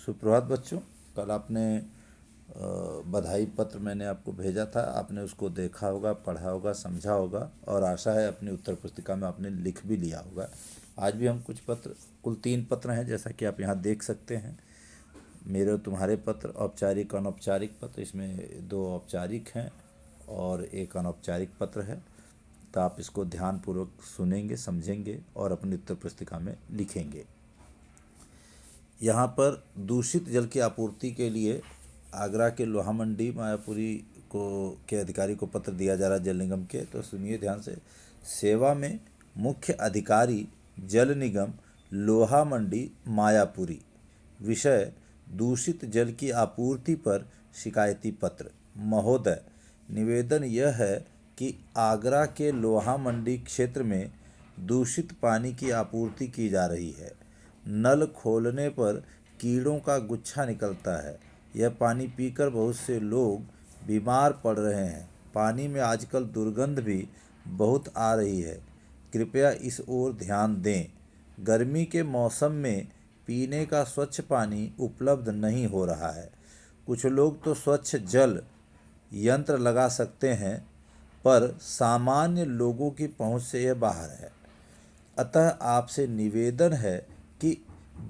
सुप्रभात बच्चों। कल आपने बधाई पत्र मैंने आपको भेजा था, आपने उसको देखा होगा, पढ़ा होगा, समझा होगा और आशा है अपनी उत्तर पुस्तिका में आपने लिख भी लिया होगा। आज भी हम कुछ पत्र, कुल 3 पत्र हैं जैसा कि आप यहाँ देख सकते हैं। मेरे और तुम्हारे पत्र औपचारिक अनौपचारिक पत्र, इसमें 2 औपचारिक हैं और एक अनौपचारिक पत्र है। तो आप इसको ध्यानपूर्वक सुनेंगे, समझेंगे और अपनी उत्तर पुस्तिका में लिखेंगे। यहाँ पर दूषित जल की आपूर्ति के लिए आगरा के लोहा मंडी मायापुरी के अधिकारी को पत्र दिया जा रहा है, जल निगम के। तो सुनिए ध्यान से। सेवा में मुख्य अधिकारी जल निगम लोहा मंडी मायापुरी। विषय दूषित जल की आपूर्ति पर शिकायती पत्र। महोदय, निवेदन यह है कि आगरा के लोहा मंडी क्षेत्र में दूषित पानी की आपूर्ति की जा रही है। नल खोलने पर कीड़ों का गुच्छा निकलता है। यह पानी पीकर बहुत से लोग बीमार पड़ रहे हैं। पानी में आजकल दुर्गंध भी बहुत आ रही है। कृपया इस ओर ध्यान दें। गर्मी के मौसम में पीने का स्वच्छ पानी उपलब्ध नहीं हो रहा है। कुछ लोग तो स्वच्छ जल यंत्र लगा सकते हैं, पर सामान्य लोगों की पहुंच से यह बाहर है। अतः आपसे निवेदन है कि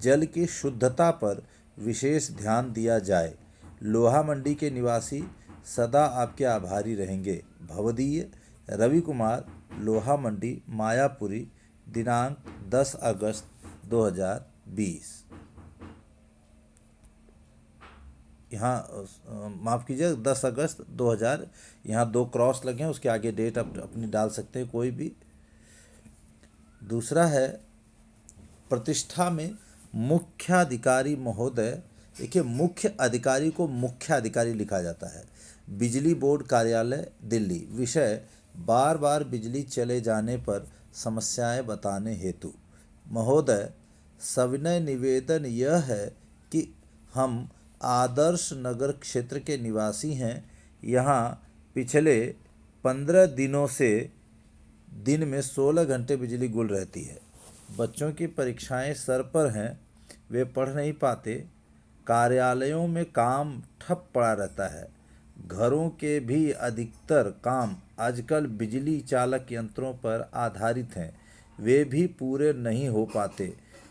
जल की शुद्धता पर विशेष ध्यान दिया जाए। लोहा मंडी के निवासी सदा आपके आभारी रहेंगे। भवदीय रवि कुमार, लोहा मंडी मायापुरी, दिनांक 10 अगस्त 2020। यहाँ माफ़ कीजिए, 10 अगस्त 2000। यहाँ 2 क्रॉस लगे हैं, उसके आगे डेट आप अपनी डाल सकते हैं कोई भी। दूसरा है प्रतिष्ठा में मुख्याधिकारी महोदय। देखिए, मुख्य अधिकारी को मुख्याधिकारी लिखा जाता है। बिजली बोर्ड कार्यालय दिल्ली। विषय बार बार बिजली चले जाने पर समस्याएं बताने हेतु। महोदय, सविनय निवेदन यह है कि हम आदर्श नगर क्षेत्र के निवासी हैं। यहाँ पिछले 15 दिनों से दिन में 16 घंटे बिजली गुल रहती है। बच्चों की परीक्षाएं सर पर हैं, वे पढ़ नहीं पाते। कार्यालयों में काम ठप पड़ा रहता है। घरों के भी अधिकतर काम आजकल बिजली चालक यंत्रों पर आधारित हैं, वे भी पूरे नहीं हो पाते।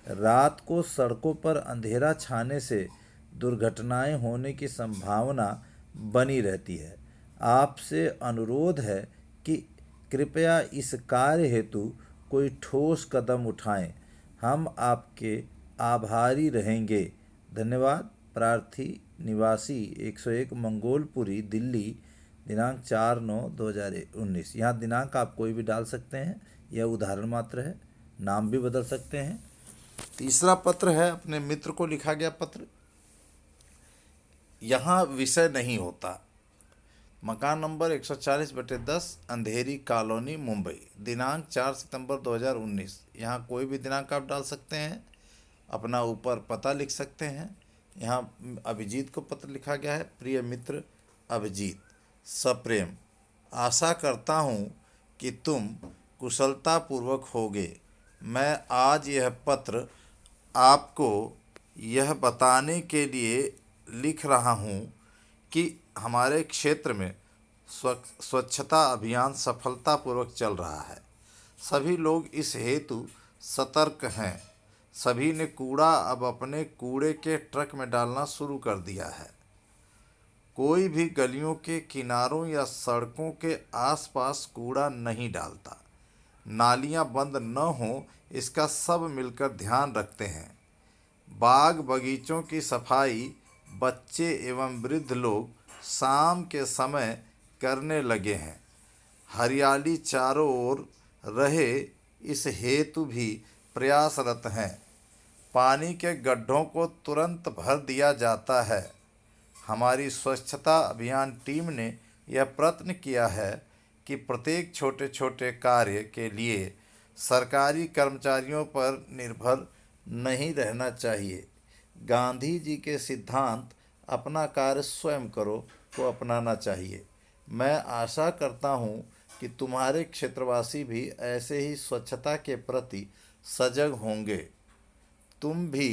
रात को सड़कों पर अंधेरा छाने से दुर्घटनाएं होने की संभावना बनी रहती है। आपसे अनुरोध है कि कृपया इस कार्य हेतु कोई ठोस कदम उठाएं। हम आपके आभारी रहेंगे। धन्यवाद। प्रार्थी निवासी 101 मंगोलपुरी दिल्ली, दिनांक 4/9/2019। यहाँ दिनांक आप कोई भी डाल सकते हैं, यह उदाहरण मात्र है। नाम भी बदल सकते हैं। तीसरा पत्र है अपने मित्र को लिखा गया पत्र। यहाँ विषय नहीं होता। मकान नंबर 140/10, अंधेरी कॉलोनी, मुंबई, दिनांक 4 सितंबर 2019। यहाँ कोई भी दिनांक आप डाल सकते हैं, अपना ऊपर पता लिख सकते हैं। यहाँ अभिजीत को पत्र लिखा गया है। प्रिय मित्र अभिजीत, सप्रेम, आशा करता हूँ कि तुम कुशलतापूर्वक होगे। मैं आज यह पत्र आपको यह बताने के लिए लिख रहा हूँ कि हमारे क्षेत्र में स्वच्छता अभियान सफलतापूर्वक चल रहा है। सभी लोग इस हेतु सतर्क हैं। सभी ने कूड़ा अब अपने कूड़े के ट्रक में डालना शुरू कर दिया है। कोई भी गलियों के किनारों या सड़कों के आसपास कूड़ा नहीं डालता। नालियां बंद न हों, इसका सब मिलकर ध्यान रखते हैं। बाग बगीचों की सफाई बच्चे एवं वृद्ध लोग शाम के समय करने लगे हैं। हरियाली चारों ओर रहे, इस हेतु भी प्रयासरत हैं। पानी के गड्ढों को तुरंत भर दिया जाता है। हमारी स्वच्छता अभियान टीम ने यह प्रयत्न किया है कि प्रत्येक छोटे छोटे कार्य के लिए सरकारी कर्मचारियों पर निर्भर नहीं रहना चाहिए। गांधी जी के सिद्धांत अपना कार्य स्वयं करो को अपनाना चाहिए। मैं आशा करता हूँ कि तुम्हारे क्षेत्रवासी भी ऐसे ही स्वच्छता के प्रति सजग होंगे। तुम भी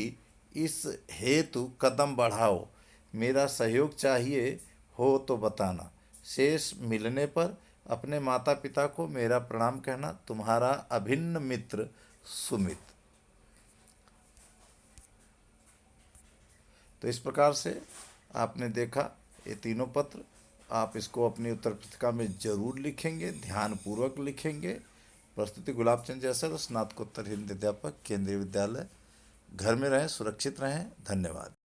इस हेतु कदम बढ़ाओ। मेरा सहयोग चाहिए हो तो बताना। शेष मिलने पर अपने माता पिता को मेरा प्रणाम कहना। तुम्हारा अभिन्न मित्र सुमित। तो इस प्रकार से आपने देखा ये तीनों पत्र। आप इसको अपनी उत्तर पुस्तिका में जरूर लिखेंगे, ध्यानपूर्वक लिखेंगे। प्रस्तुति गुलाब चंद जैसर, स्नातकोत्तर हिंदी अध्यापक, केंद्रीय विद्यालय। घर में रहें, सुरक्षित रहें। धन्यवाद।